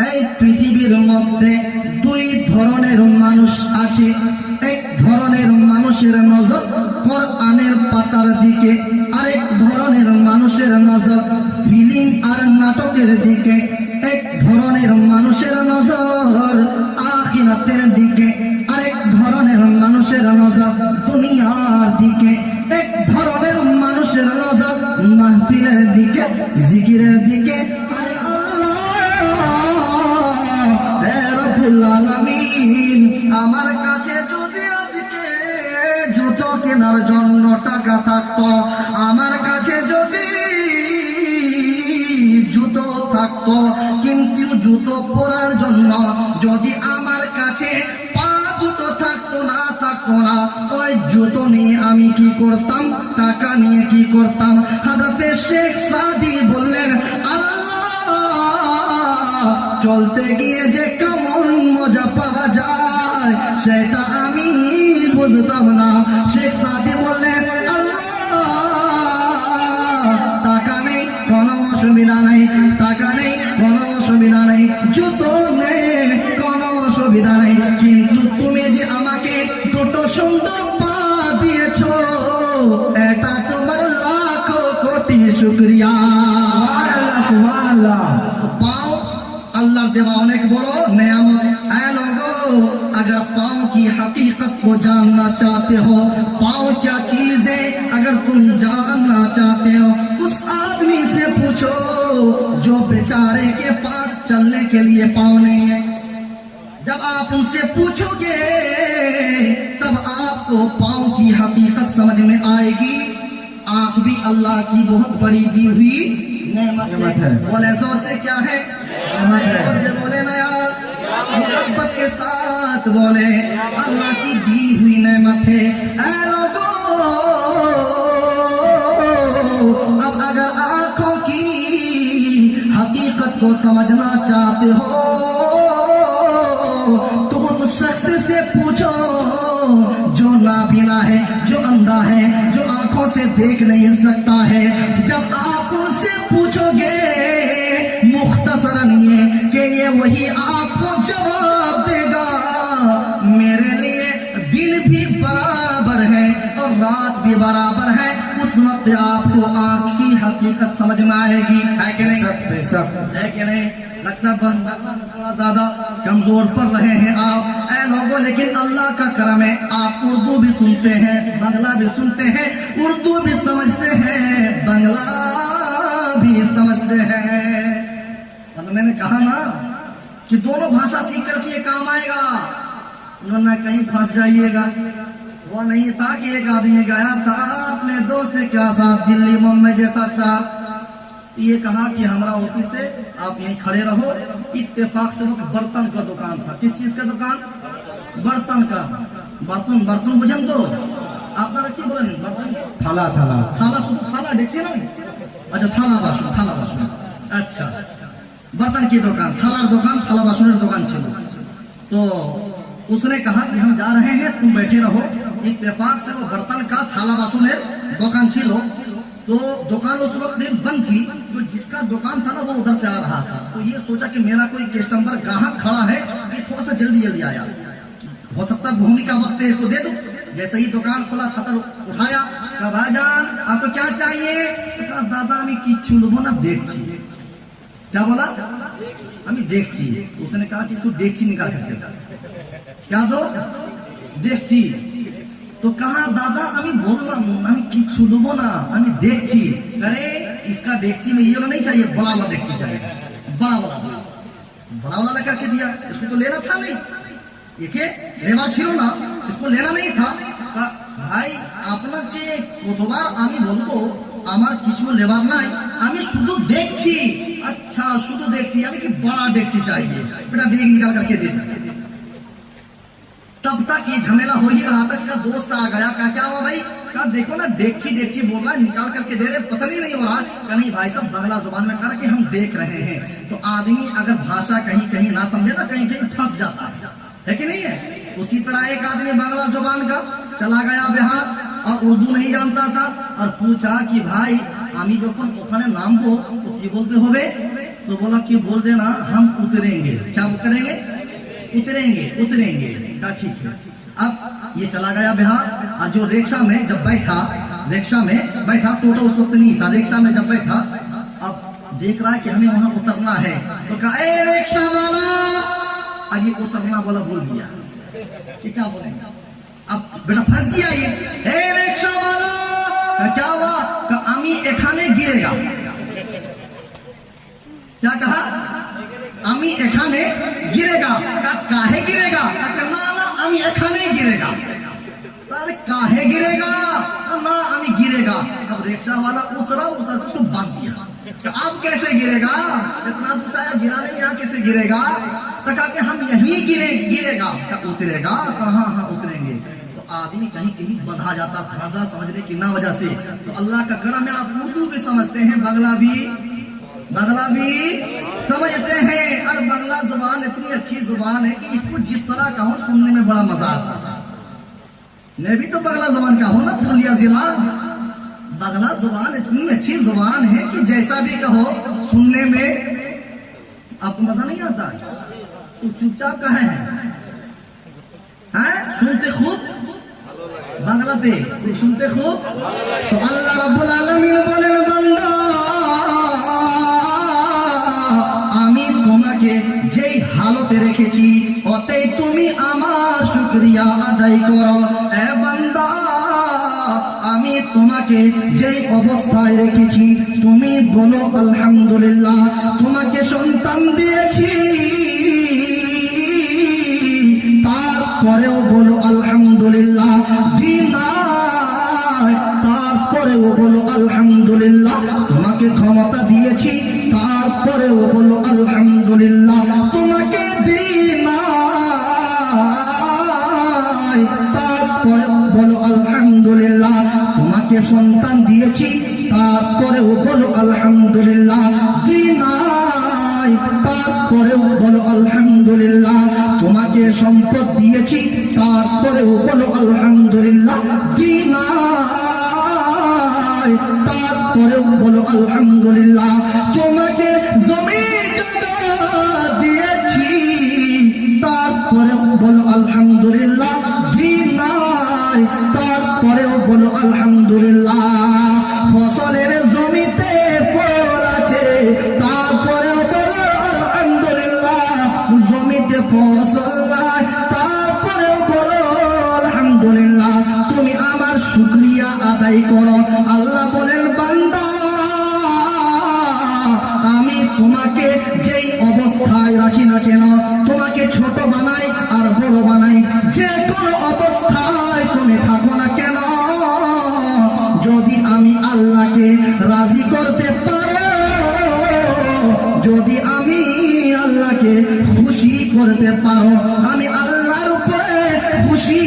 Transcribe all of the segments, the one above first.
এই পৃথিবীর মধ্যে দুই ধরনের মানুষ আছে। এক ধরনের মানুষের নজর কোরআনের পাতার দিকে, আরেক ধরনের মানুষের নজর ফিল্ম আর নাটকের দিকে। এক ধরনের মানুষের নজর আখিরাতের দিকে, আরেক ধরনের মানুষের নজর দুনিয়ার দিকে। এক ধরনের মানুষের নজর মাহফিলের দিকে, জিকিরের দিকে। আমার কাছে যদি আজকে জুতো কেনার জন্য টাকা থাকতো, আমার কাছে যদি জুতো থাকতো, কিন্তু জুতো পরার জন্য যদি আমার কাছে পা দুটো থাকতো না, ওই জুতো নিয়ে আমি কি করতাম, টাকা নিয়ে কি করতাম। হযরতে শেখ সাদি বললেন, আল্লাহ চলতে গিয়ে যে কেমন মজা পাওয়া যায় সেটা আমি বুঝতাম না। শেখ সাদি বললেন, আল্লাহ টাকা নেই কোনো অসুবিধা নেই, টাকা নেই কোনো অসুবিধা নেই, জুতো নেই কোনো অসুবিধা নেই, কিন্তু তুমি যে আমাকে দুটো সুন্দর পা দিয়েছো এটা তোমার লাখো কোটি শুকরিয়া। সুবহানাল্লাহ। পাও अल्लाह देवा अनेक बड़ो नेयामत। ऐ लोगो, अगर पाँव की हकीकत को जानना चाहते हो, पाँव क्या चीज है अगर तुम जानना चाहते हो, उस आदमी से पूछो जो बेचारे के पास चलने के लिए पाँव नहीं है। जब आप उनसे पूछोगे तब आपको पाँव की हकीकत समझ में आएगी। आँख भी अल्लाह की बहुत बड़ी दी हुई नेमत है। बोले जोर से क्या है? जोर से बोले ना यार, मोहब्बत के साथ बोले, अल्लाह की दी हुई नेमत है। ऐ लोगों, अब अगर आंखों की हकीकत को समझना चाहते हो तो उस शख्स से पूछो जो नाबीना है, जो अंधा है, जो आंखों से देख नहीं सकता है। जब आप उनसे पूछोगे मुख्तसरन ये कि ये वही आपको जवाब देगा, मेरे लिए दिन भी बराबर है और रात भी बराबर है। उस वक्त आपको आंख की हकीकत समझ में आएगी। है कि नहीं? है कि नहीं? लगता बंदा थोड़ा ज्यादा कमजोर पड़ रहे हैं आप। ऐ लोगों, लेकिन अल्लाह का करम है, आप उर्दू भी सुनते हैं, बांग्ला भी सुनते हैं, उर्दू भी समझते हैं, बांग्ला भी समझते हैं। तो मैंने कहा ना कि दोनों भाषा सीख करके ये काम आएगा, वरना कहीं फंस जाइएगा। वो नहीं था कि एक आदमी गया था अपने दोस्त के साथ दिल्ली मुंबई जैसा चार, ये कहा कि हमारा ऑफिस है, आप यहीं खड़े रहो। इत्तेफाक से वो बर्तन का दुकान था। किस चीज का दुकान? बर्तन का। बर्तन बुझें तो আপনারা কি বলেন? बर्तन থালা শুধু থালা দেখছি না? अच्छा থালা বাসন। अच्छा, बर्तन की दुकान, थाला बासुनेर दुकान छिलो। तो उसने कहा कि हम जा रहे हैं, तुम बैठे रहो। इत्तेफाक से वो बर्तन का थाला बासुनेर दुकान छिलो। तो दुकान उस वक्त बंद थी, तो जिसका दुकान था ना वो उधर से आ रहा था। तो ये सोचा कि मेरा कोई कस्टमर ग्राहक खड़ा है, ये थोड़ा सा जल्दी आया, हो सकता भूमि का वक्त है, इसको दे दो। जैसे ही दुकान खोला, शटर उठाया, कहा भाईजान आपको क्या चाहिए? कहा दादा আমি কিচ্ছু নেবো না, দেখছি। क्या बोला? আমি দেখছি। उसने कहा कि इसको देखची निकाल करके क्या दो? देखची। तो कहा दादा আমি বললাম আমি কিচ্ছু নেবো না, আমি দেখছি। अरे इसका देखची में ये वाला नहीं चाहिए, बड़ा वाला देखची चाहिए। बड़ा वाला लेकर के दिया। इसको तो लेना था नहीं, ये लेवा छिलो ना, इसको लेना नहीं था। ভাই আপনাকে কতবার আমি বলবো আমার কিছু লেবার নাই, আমি শুধু দেখছি। अच्छा শুধু দেখছি, यानी कि बड़ा देखची चाहिए, बेटा देख निकाल करके दे। तब तक ये झमेला हो ही रहा था। इसका दोस्त आ गया, क्या हुआ भाई? कहा देखो ना देखची बोल रहा है, निकाल करके दे रहे, पसंद ही नहीं हो रहा। कहा नहीं भाई साहब, बांग्ला जुबान में कहा कि हम देख रहे हैं। तो आदमी अगर भाषा कहीं ना समझे ना, कहीं फंस जाता है कि नहीं है? उसी तरह एक आदमी बांग्ला जुबान का चला गया बिहार और उर्दू नहीं जानता था और पूछा कि भाई আমি যখন ওখানে নামবো তো কি বলতে হবে? तो बोला कि बोल देना हम उतरेंगे। क्या करेंगे? उतरेंगे उतरेंगे। कहा ठीक है। अब ये चला गया बिहार। और जो रिक्शा में जब बैठा, टोटो उस वक्त नहीं था, रिक्शा में जब बैठा, अब देख रहा है कि हमें वहां उतरना है, तो कहा ए रिक्शा वाला, अब ये उतरना वाला बोल दिया कि क्या बोलेंगे। अब बेटा फंस गया ये, ए रिक्शा वाला, क्या हुआ? आमी एखाने गिरेगा। क्या कहा? आमी एखाने गिरेगा। काहे गिरेगा? ना ना आमी एखाने गिरेगा। अरे काहे गिरेगा? ना आमी गिरेगा। अब रिक्शा वाला उतरा, उतर तो बांध दिया। अब कैसे गिरेगा? इतना दूसरा गिरा नहीं, यहाँ कैसे गिरेगा? तो कहा कि हम यही गिरेगा। उतरेगा? कहाँ? हाँ उतरेंगे। तो आदमी कहीं कहीं बंधा जाता भाषा समझने की ना वजह से। तो अल्लाह का करम है, आप उर्दू भी समझते हैं, बंगला भी समझते हैं। और बंगला जुबान इतनी अच्छी जुबान है कि इसको जिस तरह कहो सुनने में बड़ा मजा आता है। मैं भी तो बंगला जुबान का हूँ ना, पुरुलिया जिला। बंगला जुबान इतनी अच्छी जुबान है कि जैसा भी कहो सुनने में आपको मजा नहीं आता। तो चुपचाप कहे हैं, सुनते खूब बांग्लाते, सुनते खूब। तो अल्लाह रब्बुल आलमीन बोलेन बांदा, আমি তোমাকে যেই হালতে রেখেছি অতএব তুমি আমার শুকরিয়া আদায় করো। এ বান্দা, আমি তোমাকে যেই অবস্থায় রেখেছি তুমি বলো আলহামদুলিল্লাহ। তোমাকে সন্তান দিয়েছি, তারপরেও বলো আলহামদুলিল্লাহ। তারপরেও বলো আলহামদুলিল্লাহ। তোমাকে ক্ষমতা দিয়েছি, তারপরেও বলো আলহামদুলিল্লাহ। তোমাকে তারপরে বলো আলহামদুলিল্লাহ। তোমাকে সন্তান দিয়েছি, তারপরেও বলো আলহামদুলিল্লাহ। তারপরেও বলো আলহামদুলিল্লাহ। তোমাকে সম্পদ দিয়েছি, তারপরেও বলো আলহামদুলিল্লাহ। তারপরেও বলো আলহামদুলিল্লাহ। তোমাকে জমি দিয়েছি, তারপরেও বলো আলহামদুলিল্লাহ। তারপরেও বলো আলহামদুলিল্লাহ। ফসলের জমিতে ফল আছে, তারপরেও বলো আলহামদুলিল্লাহ। জমিতে ফসল নাই, তারপরেও বলো আলহামদুলিল্লাহ। তুমি আমার শুকরিয়া আদায় করো। আল্লাহ বলেন বান্দা, আমি তোমাকে যেই অবস্থায় রাখি না কেন, তোমাকে ছোট বানাই আর বড় বানাই, যে কোনো অবস্থায় তুমি থাকো না কেন, যদি আমি আল্লাহকে রাজি করতে পারো, যদি আমি আল্লাহকে খুশি করতে পারো, আমি আল্লাহর উপরে খুশি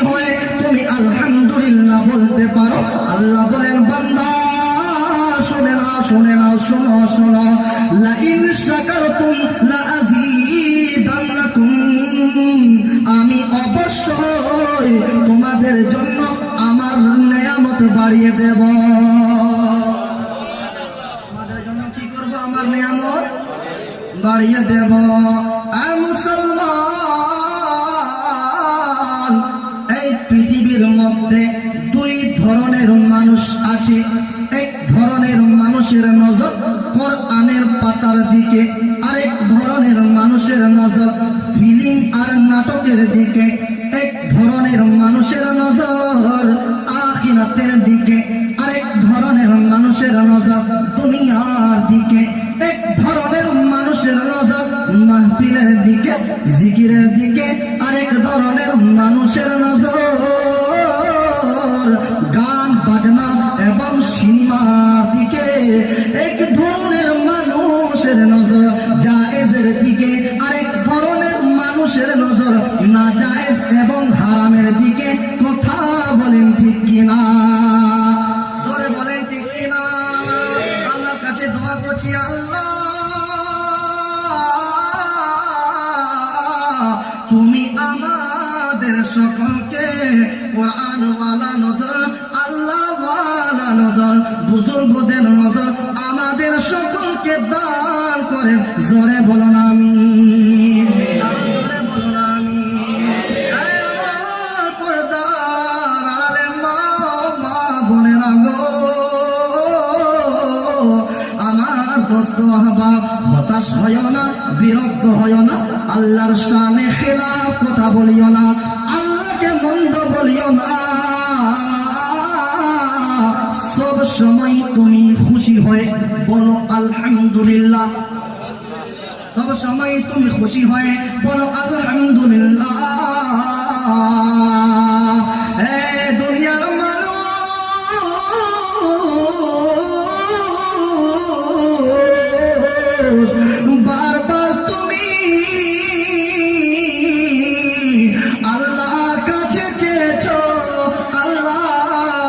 হয়ে তুমি আলহামদুলিল্লাহ বলতে পারো। আল্লাহ বলেন বান্দা, শুনে নাও শুনে নাও, শোনো শোনো। লা ইন শাকারতুম লা আযীদান্নাকুম, আমি অবশ্যই তোমাদের জন্য আমার নেয়ামত বাড়িয়ে দেব। তোমাদের জন্য কি করব? আমার নেয়ামত বাড়িয়ে দেব। মুসলমান, এই পৃথিবীর মধ্যে দুই ধরনের মানুষ আছে। এক ধরনের মানুষের নজর কোরআনের পাতার দিকে, আরেক ধরনের মানুষের নজর ফিল্ম আর নাটকের দিকে। এক ধরনের মানুষের নজর আখিরাতের দিকে, আরেক ধরনের মানুষের নজর দুনিয়ার দিকে। এক ধরনের মানুষের নজর মাহফিলের দিকে, জিকিরের দিকে, আরেক ধরনের মানুষের নজর গান বাজনা এবং সিনেমার দিকে। এক ধরনের মানুষের নজর জায়েজের দিকে, আরেক ধরনের মানুষের নজর নাজায়েজ এবং হারামের দিকে। কথা বলেন ঠিক কিনা? জোরে বলেন ঠিক কিনা? আল্লাহর কাছে দোয়া করছি, আল্লাহ তুমি আমাদের সকলকে কোরআন ওয়ালা নজর, আল্লাহ ওয়ালা নজর, বুজুর্গদের নজর আমাদের সকল আমাকে দান করেন। জোরে বলুন আমিন, আরো জোরে বলুন আমিন। এই আমার পর্দার আড়ালে মা বোনেরা গো, আমার দোস্ত আহবাব, হতাশ হইও না, বিরক্ত হইও না, আল্লাহর শানে খেলাফ কথা বলিও না, আল্লাহকে মন্দ বলিও না। সব সময় তুমি খুশি হয়ে বলো আলহামদুলিল্লাহ। সব সময় তুমি খুশি হয়ে বলো আলহামদুলিল্লাহ। হে দুনিয়ার মানুষ, বারবার তুমি আল্লাহর কাছে চেয়েছো, আল্লাহ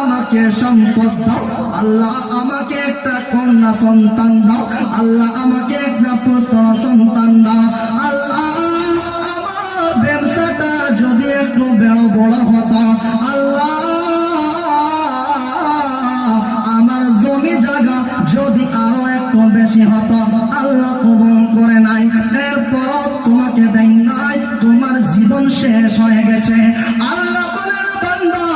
আমাকে সম্পদ দাও, আল্লাহ আমাকে একটা কন্যা সন্তান দাও, আল্লাহ আমাকে একটা পুত্র সন্তান দাও, আল্লাহ আমার ব্যবসাটা যদি একটু বড় হতো, আল্লাহ আমার জমি জায়গা যদি আরো একটু বেশি হতো, আল্লাহ কবুল করে নাই, এরপর তোমাকে দেয় নাই, তোমার জীবন শেষ হয়ে গেছে। আল্লাহ বলেন বান্দা,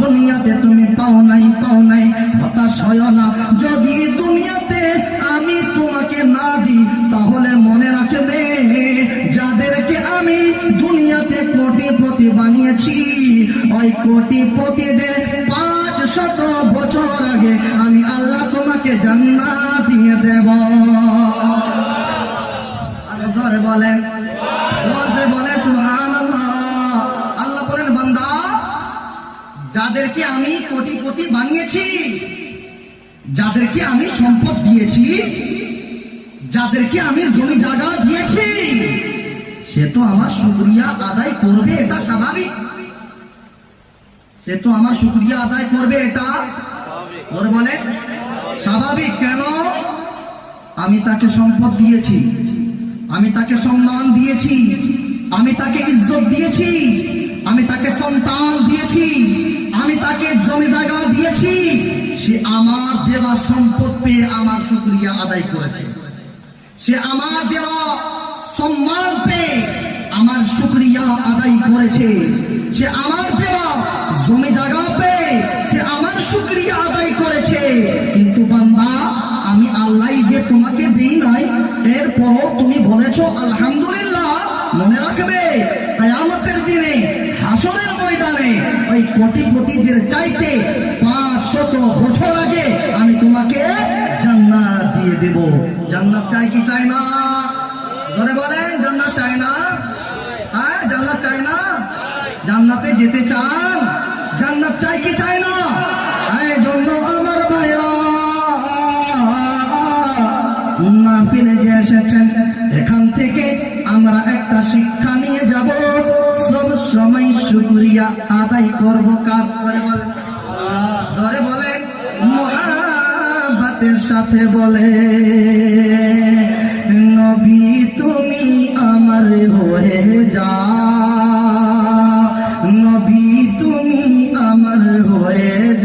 দুনিয়াতে তুমি পাও নাই, হতাশ হয় না। যদি দুনিয়াতে আমি তোমাকে না দিই, তাহলে মনে রাখবে যাদেরকে আমি দুনিয়াতে কোটিপতি বানিয়েছি, ওই কোটিপতিদের 500 বছর আগে আমি আল্লাহ তোমাকে জান্নাত দিয়ে দেব। আর জোরে বলেন, জোরে বলে সুবহানাল্লাহ। আল্লাহ বলেন বান্দা, যাদেরকে আমি কোটিপতি বানিয়েছি, যাদেরকে আমি সম্পদ দিয়েছি, যাদেরকে আমি জমি জায়গা দিয়েছি, সে তো আমার শুকরিয়া আদায় করবে, এটা স্বাভাবিক। সে তো আমার শুকরিয়া আদায় করবে, এটা ওরে বলে স্বাভাবিক। কেন? আমি তাকে সম্পদ দিয়েছি, আমি তাকে সম্মান দিয়েছি, আমি তাকে ইজ্জত দিয়েছি, আমি তাকে সন্তান দিয়েছি, আমি তাকে জমি জায়গা দিয়েছি, সে আমার দেওয়া সম্পদ পেয়ে আমার শুকরিয়া আদায় করেছে, সে আমার দেওয়া সম্মান পেয়ে আমার শুকরিয়া আদায় করেছে, সে আমার দেওয়া জমি জায়গা পেয়ে সে আমার শুকরিয়া আদায় করেছে। কিন্তু বান্দা, আমি আল্লাহ যে তোমাকে দিই নাই, এরপরও তুমি বলেছো আলহামদুলিল্লাহ। মনে রাখবে কিয়ামতের দিনে হাসরের ময়দানে ওই কোটিপতিদের চাইতে 500 বছর আগে আমি তোমাকে জান্নাত দিয়ে দেব। জান্নাত চাই কি চাই না? ধরে বলেন, জান্নাত চাই না? হ্যাঁ, জান্নাত চাই না? জান্নাতে যেতে চান? জান্নাত চাই কি চাই না? এই জন্য আমার ভাইরা মাহফিলে যে এসেছেন, এখান থেকে আমরা একটা শিক্ষা নিয়ে যাব, সব সময় শুকরিয়া আদায় করব কার? ধরে বলেন, মুহাব্বতের সাথে বলে।